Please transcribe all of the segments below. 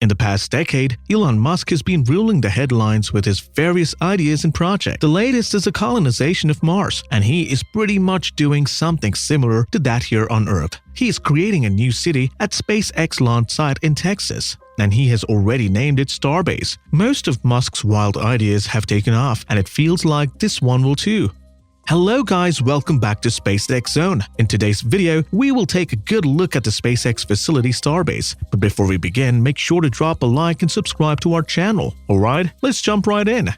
In the past decade, Elon Musk has been ruling the headlines with his various ideas and projects. The latest is the colonization of Mars, and he is pretty much doing something similar to that here on Earth. He is creating a new city at SpaceX launch site in Texas, and he has already named it Starbase. Most of Musk's wild ideas have taken off, and it feels like this one will too. Hello guys, welcome back to SpaceX Zone. In today's video, we will take a good look at the SpaceX facility Starbase. But before we begin, make sure to drop a like and subscribe to our channel. Alright, let's jump right in.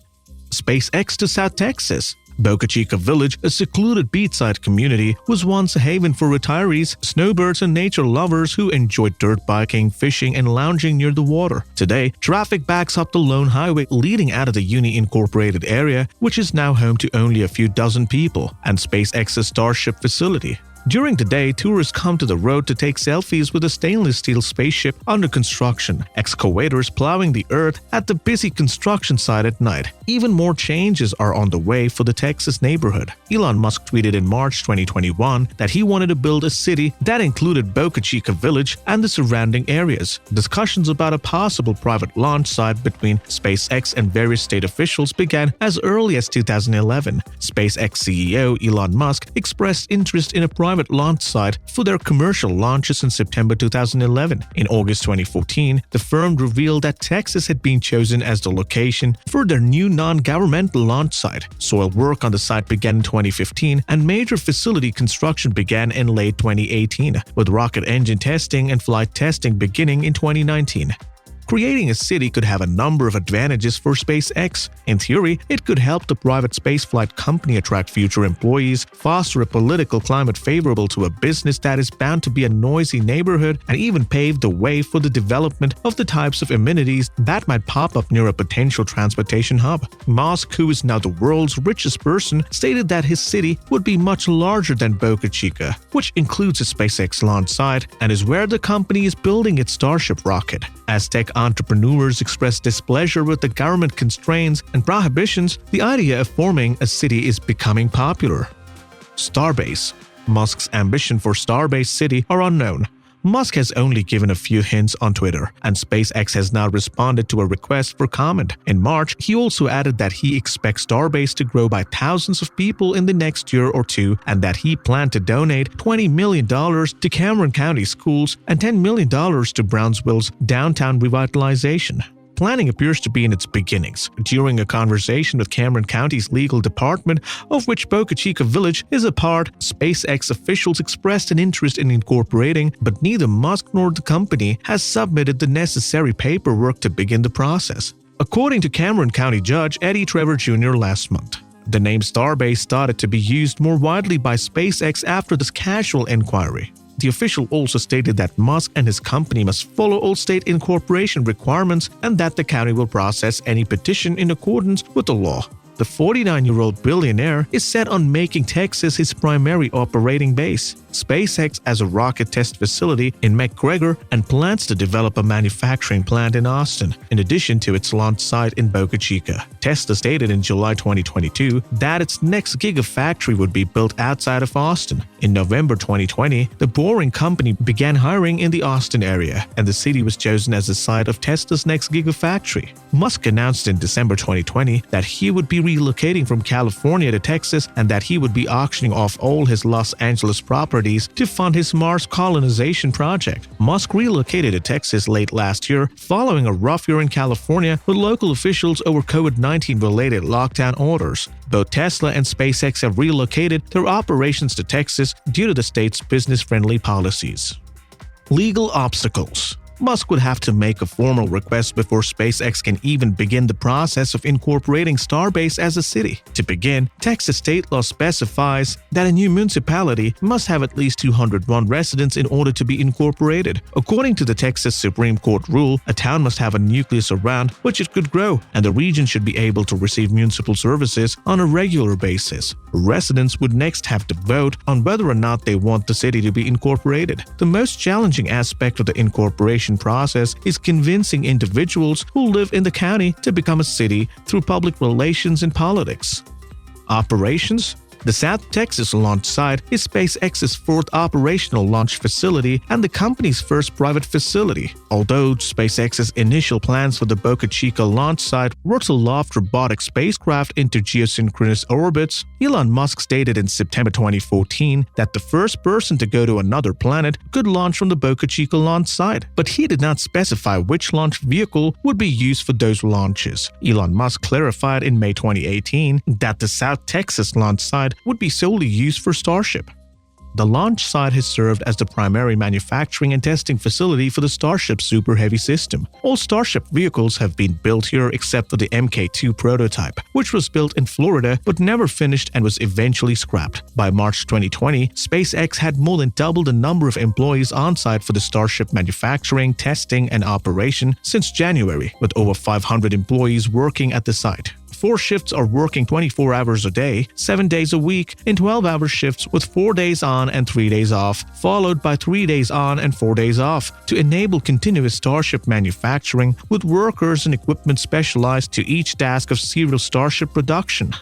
SpaceX to South Texas. Boca Chica Village, a secluded beachside community, was once a haven for retirees, snowbirds and nature lovers who enjoyed dirt biking, fishing and lounging near the water. Today, traffic backs up the lone highway leading out of the unincorporated area, which is now home to only a few dozen people, and SpaceX's Starship facility. During the day, tourists come to the road to take selfies with a stainless steel spaceship under construction, excavators plowing the earth at the busy construction site at night. Even more changes are on the way for the Texas neighborhood. Elon Musk tweeted in March 2021 that he wanted to build a city that included Boca Chica Village and the surrounding areas. Discussions about a possible private launch site between SpaceX and various state officials began as early as 2011. SpaceX CEO Elon Musk expressed interest in a private launch site for their commercial launches in September 2011. In August 2014, the firm revealed that Texas had been chosen as the location for their new non-governmental launch site. Soil work on the site began in 2015, and major facility construction began in late 2018, with rocket engine testing and flight testing beginning in 2019. Creating a city could have a number of advantages for SpaceX. In theory, it could help the private spaceflight company attract future employees, foster a political climate favorable to a business that is bound to be a noisy neighborhood, and even pave the way for the development of the types of amenities that might pop up near a potential transportation hub. Musk, who is now the world's richest person, stated that his city would be much larger than Boca Chica, which includes a SpaceX launch site and is where the company is building its Starship rocket. As tech entrepreneurs express displeasure with the government constraints and prohibitions, the idea of forming a city is becoming popular. Starbase. Musk's ambition for Starbase City are unknown. Musk has only given a few hints on Twitter, and SpaceX has now responded to a request for comment. In March, he also added that he expects Starbase to grow by thousands of people in the next year or two, and that he planned to donate $20 million to Cameron County schools and $10 million to Brownsville's downtown revitalization. Planning appears to be in its beginnings. During a conversation with Cameron County's legal department, of which Boca Chica Village is a part, SpaceX officials expressed an interest in incorporating, but neither Musk nor the company has submitted the necessary paperwork to begin the process, according to Cameron County Judge Eddie Trevor Jr. last month. The name Starbase started to be used more widely by SpaceX after this casual inquiry. The official also stated that Musk and his company must follow all state incorporation requirements and that the county will process any petition in accordance with the law. The 49-year-old billionaire is set on making Texas his primary operating base. SpaceX has a rocket test facility in McGregor and plans to develop a manufacturing plant in Austin, in addition to its launch site in Boca Chica. Tesla stated in July 2022 that its next gigafactory would be built outside of Austin. In November 2020, the Boring Company began hiring in the Austin area, and the city was chosen as the site of Tesla's next gigafactory. Musk announced in December 2020 that he would be relocating from California to Texas and that he would be auctioning off all his Los Angeles properties to fund his Mars colonization project. Musk relocated to Texas late last year following a rough year in California with local officials over COVID-19 related lockdown orders. Both Tesla and SpaceX have relocated their operations to Texas due to the state's business-friendly policies. Legal obstacles. Musk would have to make a formal request before SpaceX can even begin the process of incorporating Starbase as a city. To begin, Texas state law specifies that a new municipality must have at least 201 residents in order to be incorporated. According to the Texas Supreme Court rule, a town must have a nucleus around which it could grow, and the region should be able to receive municipal services on a regular basis. Residents would next have to vote on whether or not they want the city to be incorporated. The most challenging aspect of the incorporation process is convincing individuals who live in the county to become a city through public relations and politics. Operations. The South Texas launch site is SpaceX's fourth operational launch facility and the company's first private facility. Although SpaceX's initial plans for the Boca Chica launch site were to loft robotic spacecraft into geosynchronous orbits, Elon Musk stated in September 2014 that the first person to go to another planet could launch from the Boca Chica launch site, but he did not specify which launch vehicle would be used for those launches. Elon Musk clarified in May 2018 that the South Texas launch site would be solely used for Starship. The launch site has served as the primary manufacturing and testing facility for the Starship Super Heavy system. All Starship vehicles have been built here except for the Mk2 prototype, which was built in Florida but never finished and was eventually scrapped. By March 2020, SpaceX had more than double the number of employees on site for the Starship manufacturing, testing, and operation since January, with over 500 employees working at the site. 4 shifts are working 24 hours a day, 7 days a week, in 12-hour shifts with 4 days on and 3 days off, followed by 3 days on and 4 days off, to enable continuous Starship manufacturing with workers and equipment specialized to each task of serial Starship production.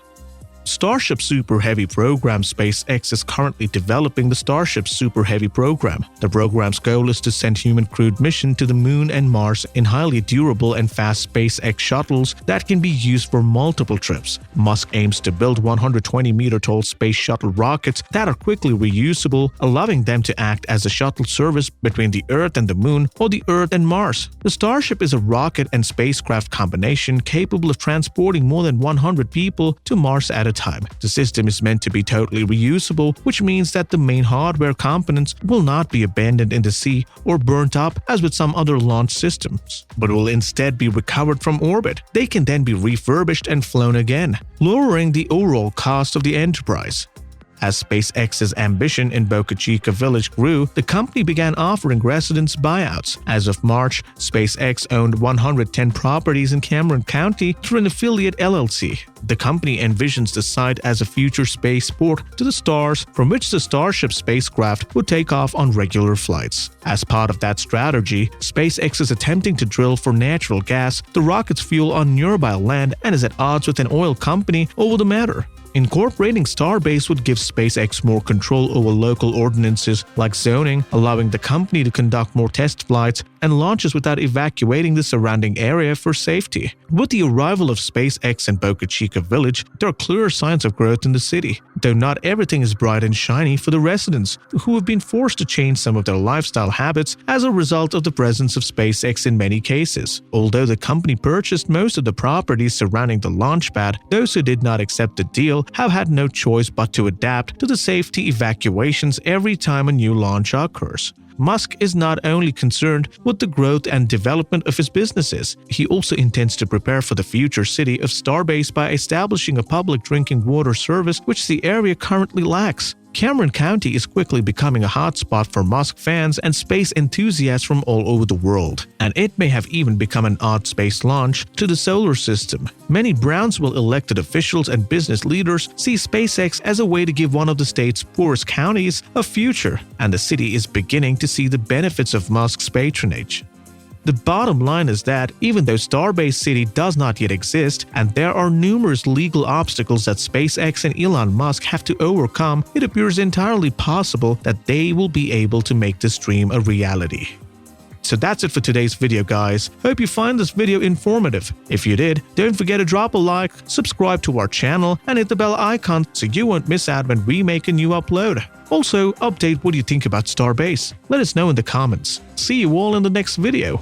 Starship Super Heavy program. SpaceX is currently developing the Starship Super Heavy program. The program's goal is to send human crewed mission to the Moon and Mars in highly durable and fast SpaceX shuttles that can be used for multiple trips. Musk aims to build 120-meter tall space shuttle rockets that are quickly reusable, allowing them to act as a shuttle service between the Earth and the Moon or the Earth and Mars. The Starship is a rocket and spacecraft combination capable of transporting more than 100 people to Mars at a time. The system is meant to be totally reusable, which means that the main hardware components will not be abandoned in the sea or burnt up as with some other launch systems, but will instead be recovered from orbit. They can then be refurbished and flown again, lowering the overall cost of the enterprise. As SpaceX's ambition in Boca Chica Village grew, the company began offering residents buyouts. As of March, SpaceX owned 110 properties in Cameron County through an affiliate LLC. The company envisions the site as a future spaceport to the stars from which the Starship spacecraft would take off on regular flights. As part of that strategy, SpaceX is attempting to drill for natural gas, the rocket's fuel on nearby land, and is at odds with an oil company over the matter. Incorporating Starbase would give SpaceX more control over local ordinances like zoning, allowing the company to conduct more test flights and launches without evacuating the surrounding area for safety. With the arrival of SpaceX in Boca Chica Village, there are clear signs of growth in the city, though not everything is bright and shiny for the residents, who have been forced to change some of their lifestyle habits as a result of the presence of SpaceX in many cases. Although the company purchased most of the properties surrounding the launch pad, those who did not accept the deal have had no choice but to adapt to the safety evacuations every time a new launch occurs. Musk is not only concerned with the growth and development of his businesses, he also intends to prepare for the future city of Starbase by establishing a public drinking water service which the area currently lacks. Cameron County is quickly becoming a hotspot for Musk fans and space enthusiasts from all over the world, and it may have even become an odd space launch to the solar system. Many Brownsville elected officials and business leaders see SpaceX as a way to give one of the state's poorest counties a future, and the city is beginning to see the benefits of Musk's patronage. The bottom line is that even though Starbase City does not yet exist, and there are numerous legal obstacles that SpaceX and Elon Musk have to overcome, it appears entirely possible that they will be able to make this dream a reality. So that's it for today's video, guys. Hope you find this video informative. If you did, don't forget to drop a like, subscribe to our channel, and hit the bell icon so you won't miss out when we make a new upload. Also, update what you think about Starbase. Let us know in the comments. See you all in the next video.